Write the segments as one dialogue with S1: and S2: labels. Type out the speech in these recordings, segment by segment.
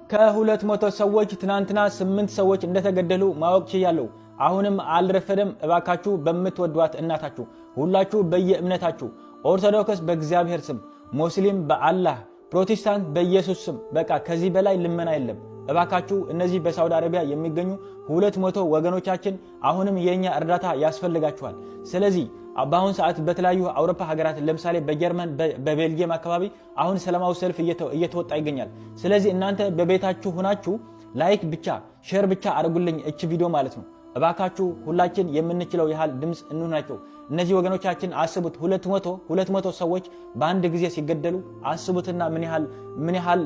S1: ከ200 ሰዎች ትናንትና 8 ሰዎች እንደተገደሉ ማወቅ ችያለሁ። አሁንም አልረፈደም። እባካችሁ በምትወዷት እናታችሁ ሁላችሁ በየእምነታችሁ ኦርቶዶክስ በእግዚአብሔር ስም፣ ሙስሊም በአላህ፣ ፕሮቴስታንት በኢየሱስ ስም በቃ ከዚህ በላይ ልመና የለም። እባካችሁ እነዚህ በሳውዲ አረቢያ የሚገኙ 200 ወገኖቻችን አሁንም የኛ እርዳታ ያስፈልጋቸዋል። ስለዚህ በአሁን ሰዓት በተለያዩ አውሮፓ ሀገራት ለምሳሌ በጀርመን በቤልጂየም አካባቢ አሁን ሰላማዊ ሰልፍ እየተወጣ ይገኛል። ስለዚህ እናንተ በቤታችሁ ሆናችሁ ላይክ ብቻ ሼር ብቻ አድርጉልኝ እቺ ቪዲዮ ማለት ነው። እባካችሁ ሁላችን የምንችለው ያህል ድምጽ እንሆናቸው። እነዚህ ወገኖቻችን አስቡት 200 ሰዎች በአንድ ጊዜ ሲገደሉ አስቡትና ምን ያህል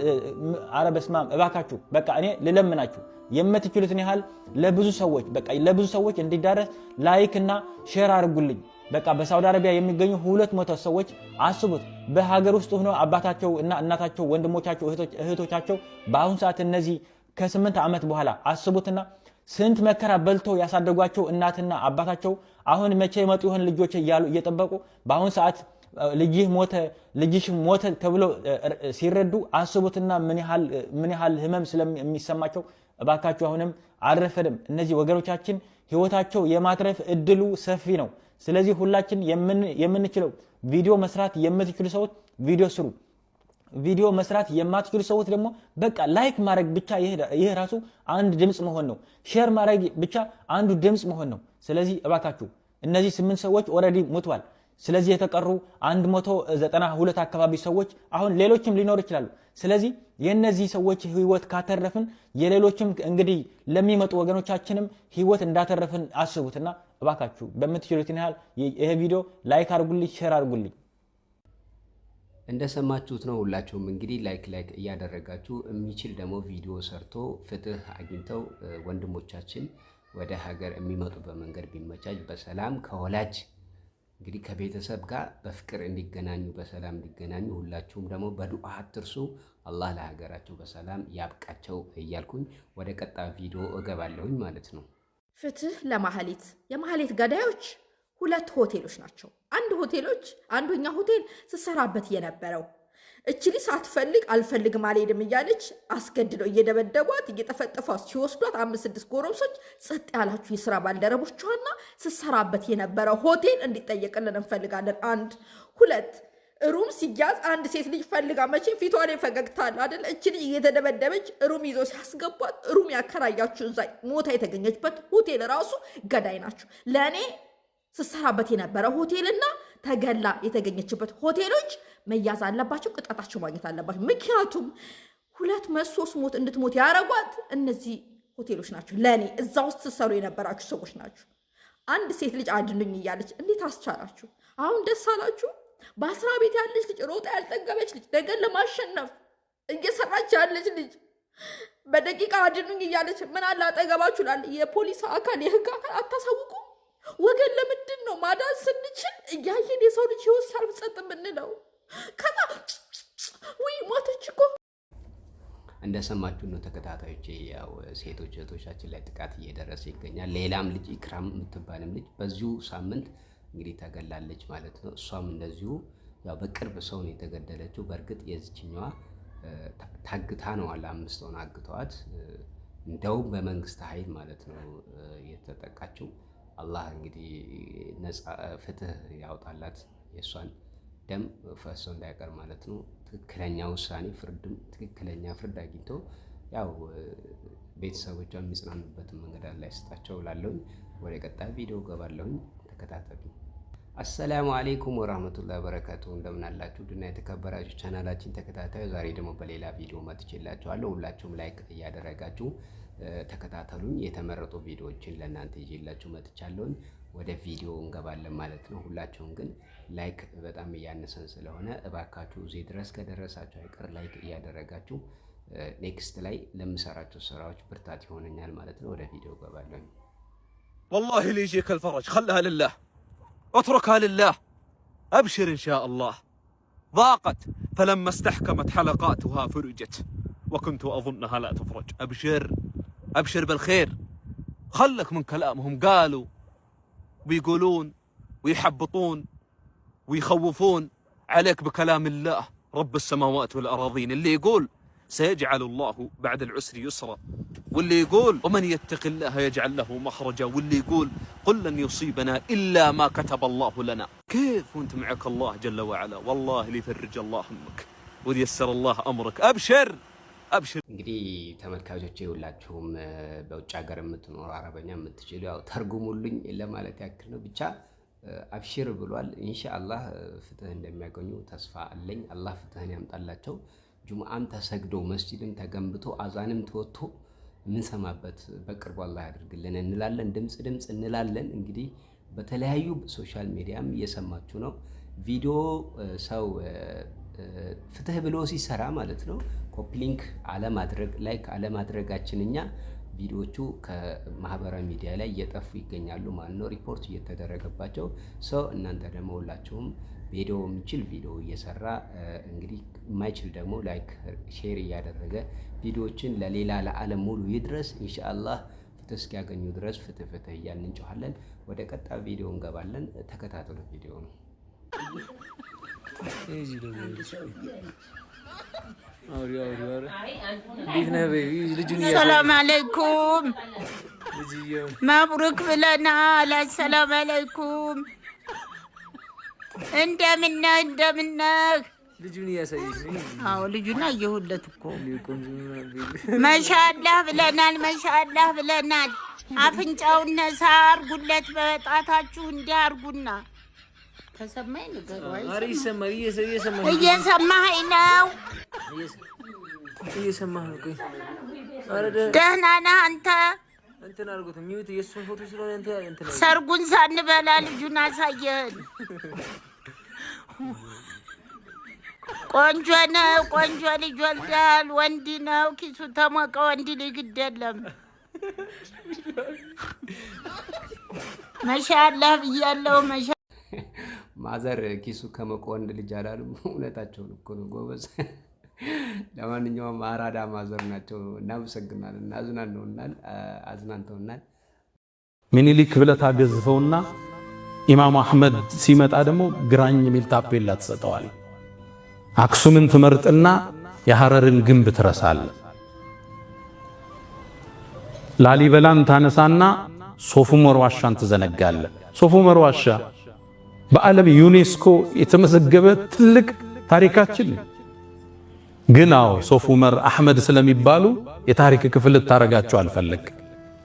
S1: አረበስማም። እባካችሁ በቃ እኔ ልለምናችሁ የምትችሉትን ያህል ለብዙ ሰዎች እንዲዳረስ ላይክ እና ሼር አድርጉልኝ። በቃ በሳውዲ አረቢያ የሚገኙ 200 ሰዎች አስቡት በሀገር ውስጥ ሆነው አባታቸው እና እናታቸው ወንድሞቻቸው እህቶቻቸው በአሁን ሰዓት እነዚህ ከ8 ዓመት በኋላ አስቡትና ስንት መከራ በልቶ ያሳደጓቸው እናትና አባታቸው አሁን መቼ መጡ ይሆን ልጆች እያሉ እየጠበቁ በአሁን ሰዓት ልጅሽ ሞተ ተብሎ ሲረዱ አስቡትና ምን ያህል ህመም ስለሚሰማቸው እባካችሁ አሁንም አልረፈደም። እነዚህ ወገኖቻችን ህይወታቸው የማትረፍ እድሉ ሰፊ ነው። ስለዚህ ሁላችን የምንችለው ቪዲዮ መስራት የምትችሉ ሰዎች ቪዲዮ ስሩ። ቪዲዮ መስራት የማትችሉ ሰዎች ደግሞ በቃ ላይክ ማድረግ ብቻ ይሄ ራሱ አንድ ድምጽ መሆን ነው። ሼር ማድረግ ብቻ አንዱ ድምጽ መሆን ነው። ስለዚህ እባካችሁ እነዚህ 8 ሰዎች ኦሬዲ ሞተዋል። ስለዚህ የተቀሩ 192 አካባቢ ሰዎች አሁን ሌሎችም ሊኖር ይችላሉ። ስለዚህ የነዚህ ሰዎች ህይወት ካተረፍን የሌሎችም እንግዲህ ለሚመጡ ወገኖቻችንም ህይወት እንዳተረፍን አስቡትና እባካችሁ በምትችሉት ያህል ይሄ ቪዲዮ ላይክ አድርጉልኝ፣ ሼር አድርጉልኝ።
S2: እንደሰማችሁት ነው። ሁላችሁም እንግዲህ ላይክ እያደረጋችሁ የሚችል ደግሞ ቪዲዮ ሰርቶ ፍትህ አግኝተው ወንድሞቻችን ወደ ሀገር የሚመጡበት መንገድ ቢመቻች በሰላም ከወላጅ እንግዲህ ከቤተሰብ ጋር በፍቅር እንዲገናኙ በሰላም እንዲገናኙ ሁላችሁም ደግሞ በዱዓ አትርሱ። አላህ ለሀገራቸው በሰላም ያብቃቸው እያልኩኝ ወደ ቀጣይ ቪዲዮ እገባለሁኝ ማለት ነው።
S3: ፍትህ ለማህሌት። የማህሌት ገዳዮች 2 ሆቴሎች ናቸው። አንደኛ ሆቴል ስትሰራበት የነበረው እቺ ልጅ ሳትፈልግ አልፈልግም አልሄድም እያለች አስገድለው እየደበደቧት እየጠፈጠፏት ሲወስዷት 5-6 ጎረምሶች ጸጥ ያላችሁ የስራ ባልደረቦቿና ስትሰራበት የነበረው ሆቴል እንዲጠየቅልን እንፈልጋለን። 1 2 ሩም ሲያዝ አንድ ሴት ልጅ ፈልጋ መቼም ፊቷ ላይ ፈገግታል አይደል? እቺ ልጅ እየተደበደበች ሩም ይዞ ሲያስገቧት ሩም ያከራያችሁ እዛ ሞታ የተገኘችበት ሆቴል ራሱ ገዳይ ናችሁ። ለእኔ ስትሰራበት የነበረ ሆቴልና ተገላ የተገኘችበት ሆቴሎች መያዝ አለባቸው፣ ቅጣታቸው ማግኘት አለባቸው። ምክንያቱም 2-3 ሞት እንድትሞት ያረጓት እነዚህ ሆቴሎች ናቸው። ለእኔ እዛ ውስጥ ስትሰሩ የነበራችሁ ሰዎች ናችሁ። አንድ ሴት ልጅ አድኑኝ እያለች እንዴት አስቻላችሁ? አሁን ደስ አላችሁ? በአስራ ቤት ያለች ልጅ ሮጣ ያልጠገበች ልጅ ነገር ለማሸነፍ እየሰራች ያለች ልጅ በደቂቃ አድኑኝ እያለች ምን አለ አጠገባችሁ ላለ የፖሊስ አካል የህግ አካል አታሳውቁ? ወገን ለምንድን ነው ማዳን ስንችል እያየን የሰው ልጅ ህይወት ሳልፍ ጸጥ የምንለው? ከዛ ወይ ሞተች እኮ።
S2: እንደሰማችሁ ነው ተከታታዮቼ። ያው ሴቶች እህቶቻችን ላይ ጥቃት እየደረሰ ይገኛል። ሌላም ልጅ ኢክራም የምትባልም ልጅ በዚሁ ሳምንት እንግዲህ ተገላለች ማለት ነው። እሷም እንደዚሁ ያው በቅርብ ሰው ነው የተገደለችው። በእርግጥ የዚችኛዋ ታግታ ነው 5 ሆነ አግተዋት፣ እንደውም በመንግስት ኃይል ማለት ነው የተጠቃችው። አላህ እንግዲህ ነፃ ፍትህ ያውጣላት፣ የእሷን ደም ፈሶ እንዳይቀር ማለት ነው። ትክክለኛ ውሳኔ ትክክለኛ ፍርድ አግኝቶ ያው ቤተሰቦቿ የሚጽናኑበትን መንገድ አላህ ይስጣቸው እላለሁኝ። ወደ ቀጣይ ቪዲዮ ገባለሁኝ፣ ተከታተሉ። አሰላሙ አለይኩም ወራህመቱላሂ ወበረካቱ። እንደምን አላችሁ ድና የተከበራችሁ ቻናላችን ተከታታዩ፣ ዛሬ ደግሞ በሌላ ቪዲዮ መጥቼላችኋለሁ። ሁላችሁም ላይክ እያደረጋችሁ ተከታተሉኝ። የተመረጡ ቪዲዮዎችን ለእናንተ ይዤላችሁ መጥቻለሁኝ። ወደ ቪዲዮ እንገባለን ማለት ነው። ሁላችሁም ግን ላይክ በጣም እያነሰን ስለሆነ እባካችሁ እዚህ ድረስ ከደረሳችሁ አይቀር ላይክ እያደረጋችሁ ኔክስት ላይ ለምሰራቸው ስራዎች ብርታት ይሆነኛል ማለት ነው። ወደ ቪዲዮ ገባለሁኝ።
S4: والله اللي يجيك الفرج خلها لله، اتركها لله، ابشر ان شاء الله. ضاقت فلما استحكمت حلقاتها فرجت وكنت اظنها لا تفرج. ابشر بالخير، خلك من كلامهم. قالوا ويقولون ويحبطون ويخوفون عليك بكلام الله رب السماوات والأراضين، اللي يقول سيجعل الله بعد العسر يسرا. واللي يقول ومن يتق الله يجعل له مخرجا، واللي يقول قل لن يصيبنا إلا ما كتب الله لنا. كيف وانت معك الله جل وعلا؟ والله ليفرج الله همك وييسر الله أمرك. أبشر أبشر.
S2: እንግዲህ ተመልካቾቼ ሁላችሁም በውጭ ሀገር የምትኖሩ አረበኛ የምትችሉ ያው ተርጉሙልኝ ለማለት ያክል ነው። ብቻ አብሽር ብሏል። ኢንሻአላህ ፍትህ እንደሚያገኙ ተስፋ አለኝ። አላህ ፍትህን ያምጣላቸው። ጁምዓም ተሰግዶ መስጂድም ተገንብቶ አዛንም ተወጥቶ ምን ሰማበት በቅርቡ አላህ ያድርግልን እንላለን። ድምጽ እንላለን። እንግዲህ በተለያዩ ሶሻል ሚዲያም እየሰማችሁ ነው። ቪዲዮ ሰው ፍትህ ብሎ ሲሰራ ማለት ነው ኮፒ ሊንክ አለማድረግ ላይክ አለማድረጋችን እኛ ቪዲዮቹ ከማህበራዊ ሚዲያ ላይ እየጠፉ ይገኛሉ ማለት ነው፣ ሪፖርት እየተደረገባቸው። ሰው እናንተ ደግሞ ሁላችሁም ቪዲዮ የሚችል ቪዲዮ እየሰራ እንግዲህ የማይችል ደግሞ ላይክ ሼር እያደረገ ቪዲዮችን ለሌላ ለዓለም ሙሉ ይድረስ። ኢንሻአላህ ፍትህ እስኪያገኙ ድረስ ፍትህ እያልን እንጮሃለን። ወደ ቀጣይ ቪዲዮ እንገባለን። ተከታተሉ። ቪዲዮ ነው።
S5: ሰላም አለይኩም መብሩክ ብለናል። ሰላም አለይኩም እንደምነህ ልጁን እያሳየሽ ነው? አዎ ልጁን አየሁለት እኮ። ማሻአላህ ብለናል። አፍንጫውን ነሳ አርጉለት በጣታችሁ እንዲያርጉና ተሰማኝ ነገር ወይ? አሪ ይሰማል። እየሰማኸኝ ነው? እየሰማህ ነው? ደህና ነህ አንተ? እንትን አድርጉት ሚውት የሱን ፎቶ ስለሆነ እንትን ሰርጉን ሳንበላ ልጁን አሳየን። ቆንጆ ነው። ቆንጆ ልጅ ወልዳል። ወንድ ነው። ኪሱ ተሞቀ። ወንድ ልጅ ግደለም። ማሻአላህ ብያለሁ።
S2: ማዘር ኪሱ ከሞቀ ወንድ ልጅ አላሉም። እውነታቸውን እኮ ነው ጎበዝ። ለማንኛውም አራዳ ማዘር ናቸው። እናመሰግናለን። አዝናንተውናል።
S6: ሚኒሊክ ብለህ ታገዝፈውና ኢማም አህመድ ሲመጣ ደግሞ ግራኝ የሚል ታፔላ ትሰጠዋል። አክሱምን ትመርጥና የሐረርን ግንብ ትረሳለህ። ላሊበላን ታነሳና ሶፉመር ዋሻን ትዘነጋለህ። ሶፉመር ዋሻ በዓለም ዩኔስኮ የተመዘገበ ትልቅ ታሪካችን ግን አዎ ሶፉመር አህመድ ስለሚባሉ የታሪክ ክፍል ታረጋቸው አልፈለግ።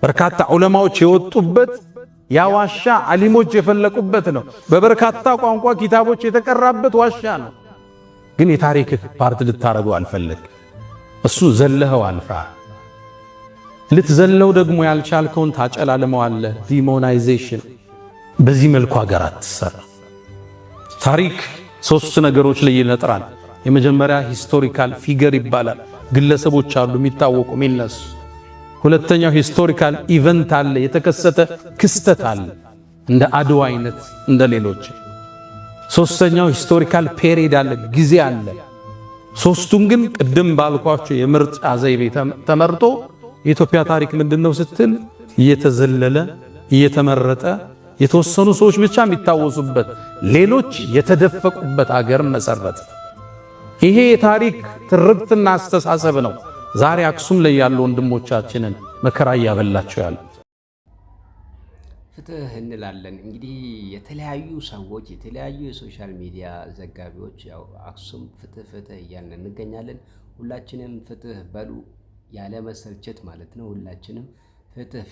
S6: በርካታ ዑለማዎች የወጡበት ያ ዋሻ ዓሊሞች የፈለቁበት ነው። በበርካታ ቋንቋ ኪታቦች የተቀራበት ዋሻ ነው። ግን የታሪክ ፓርት ልታረገው አልፈለግ። እሱ ዘለኸው አልፋ ልትዘለው ደግሞ ያልቻልከውን ታጨላለመዋለህ። ዲሞናይዜሽን በዚህ መልኩ ሀገር አትሰራ። ታሪክ ሶስት ነገሮች ላይ ይነጥራል። የመጀመሪያ ሂስቶሪካል ፊገር ይባላል። ግለሰቦች አሉ የሚታወቁ የሚነሱ። ሁለተኛው ሂስቶሪካል ኢቨንት አለ፣ የተከሰተ ክስተት አለ እንደ አድዋ አይነት እንደ ሌሎች። ሶስተኛው ሂስቶሪካል ፔሪድ አለ፣ ጊዜ አለ። ሶስቱም ግን ቅድም ባልኳቸው የምርጫ ዘይቤ ተመርጦ የኢትዮጵያ ታሪክ ምንድነው ስትል እየተዘለለ እየተመረጠ የተወሰኑ ሰዎች ብቻ የሚታወሱበት ሌሎች የተደፈቁበት ሀገር መሰረት። ይሄ የታሪክ ትርክትና አስተሳሰብ ነው ዛሬ አክሱም ላይ ያሉ ወንድሞቻችንን መከራ እያበላቸው ያለ።
S2: ፍትህ እንላለን እንግዲህ የተለያዩ ሰዎች የተለያዩ የሶሻል ሚዲያ ዘጋቢዎች ያው አክሱም ፍትህ እያልን እንገኛለን። ሁላችንም ፍትህ በሉ ያለ መሰልቸት ማለት ነው። ሁላችንም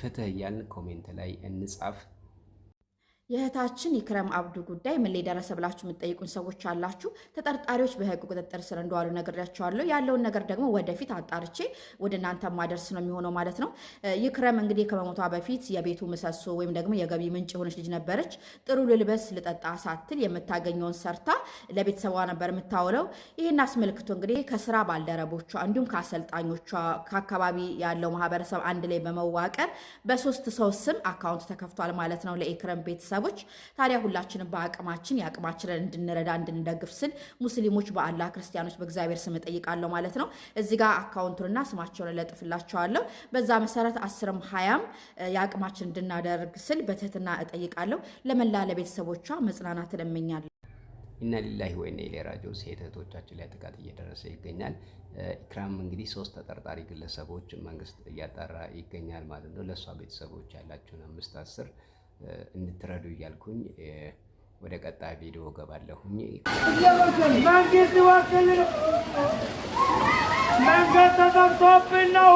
S2: ፍትህ እያልን ኮሜንት ላይ እንጻፍ።
S3: የእህታችን ኢክራም አብዱ ጉዳይ ምን ላይ ደረሰ ብላችሁ የምትጠይቁን ሰዎች አላችሁ። ተጠርጣሪዎች በህግ ቁጥጥር ስር እንደዋሉ ነግሬያቸዋለሁ። ያለውን ነገር ደግሞ ወደፊት አጣርቼ ወደ እናንተ ማደርስ ነው የሚሆነው ማለት ነው። ኢክራም እንግዲህ ከመሞቷ በፊት የቤቱ ምሰሶ ወይም ደግሞ የገቢ ምንጭ የሆነች ልጅ ነበረች። ጥሩ ልልበስ ልጠጣ ሳትል የምታገኘውን ሰርታ ለቤተሰቧ ነበር የምታውለው። ይህን አስመልክቶ እንግዲህ ከስራ ባልደረቦቿ እንዲሁም ከአሰልጣኞቿ ከአካባቢ ያለው ማህበረሰብ አንድ ላይ በመዋቀር በ3 ሰው ስም አካውንት ተከፍቷል ማለት ነው ለኢክራም ቤተሰቦች። ታዲያ ሁላችንም በአቅማችን የአቅማችንን እንድንረዳ እንድንደግፍ ስል ሙስሊሞች በአላህ ክርስቲያኖች በእግዚአብሔር ስም እጠይቃለሁ ማለት ነው። እዚህ ጋር አካውንቱንና ስማቸውን ለጥፍላቸዋለሁ። በዛ መሰረት 10ም 20ም የአቅማችን እንድናደርግ ስል በትህትና እጠይቃለሁ። ለመላ ለቤተሰቦቿ መጽናናትን እመኛለሁ።
S2: ኢና ሊላሂ ወኢና ኢለይሂ ራጂዑን። ሴት እህቶቻችን ላይ ጥቃት እየደረሰ ይገኛል። ኢክራም እንግዲህ 3 ተጠርጣሪ ግለሰቦች መንግስት እያጣራ ይገኛል ማለት ነው። ለእሷ ቤተሰቦች ያላችሁን 5-10 እንድትረዱ እያልኩኝ ወደ ቀጣይ ቪዲዮ ገባለሁኝ። መንገድ ተዘግቶብን ነው።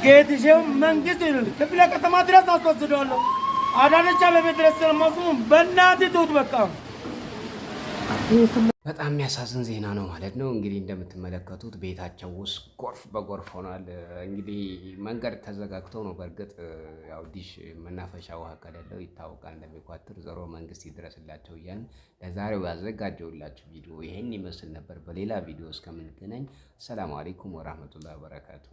S7: ጌትሽው መንግስት ክፍለ ከተማ ድረስ አስወስደዋለሁ። አዳነች አቤቤ ድረስ ስለማሱ በእናትህ ትውት በቃ
S2: በጣም የሚያሳዝን ዜና ነው ማለት ነው። እንግዲህ እንደምትመለከቱት ቤታቸው ውስጥ ጎርፍ በጎርፍ ሆኗል። እንግዲህ መንገድ ተዘጋግተው ነው። በእርግጥ ያው ዲሽ መናፈሻ ውሃ ከሌለው ይታወቃል እንደሚቋጥር። ዞሮ መንግስት ይድረስላቸው እያልን ለዛሬው ያዘጋጀውላችሁ ቪዲዮ ይሄን ይመስል ነበር። በሌላ ቪዲዮ እስከምንገናኝ ሰላም አለይኩም ወራህመቱላሂ ወበረካቱ።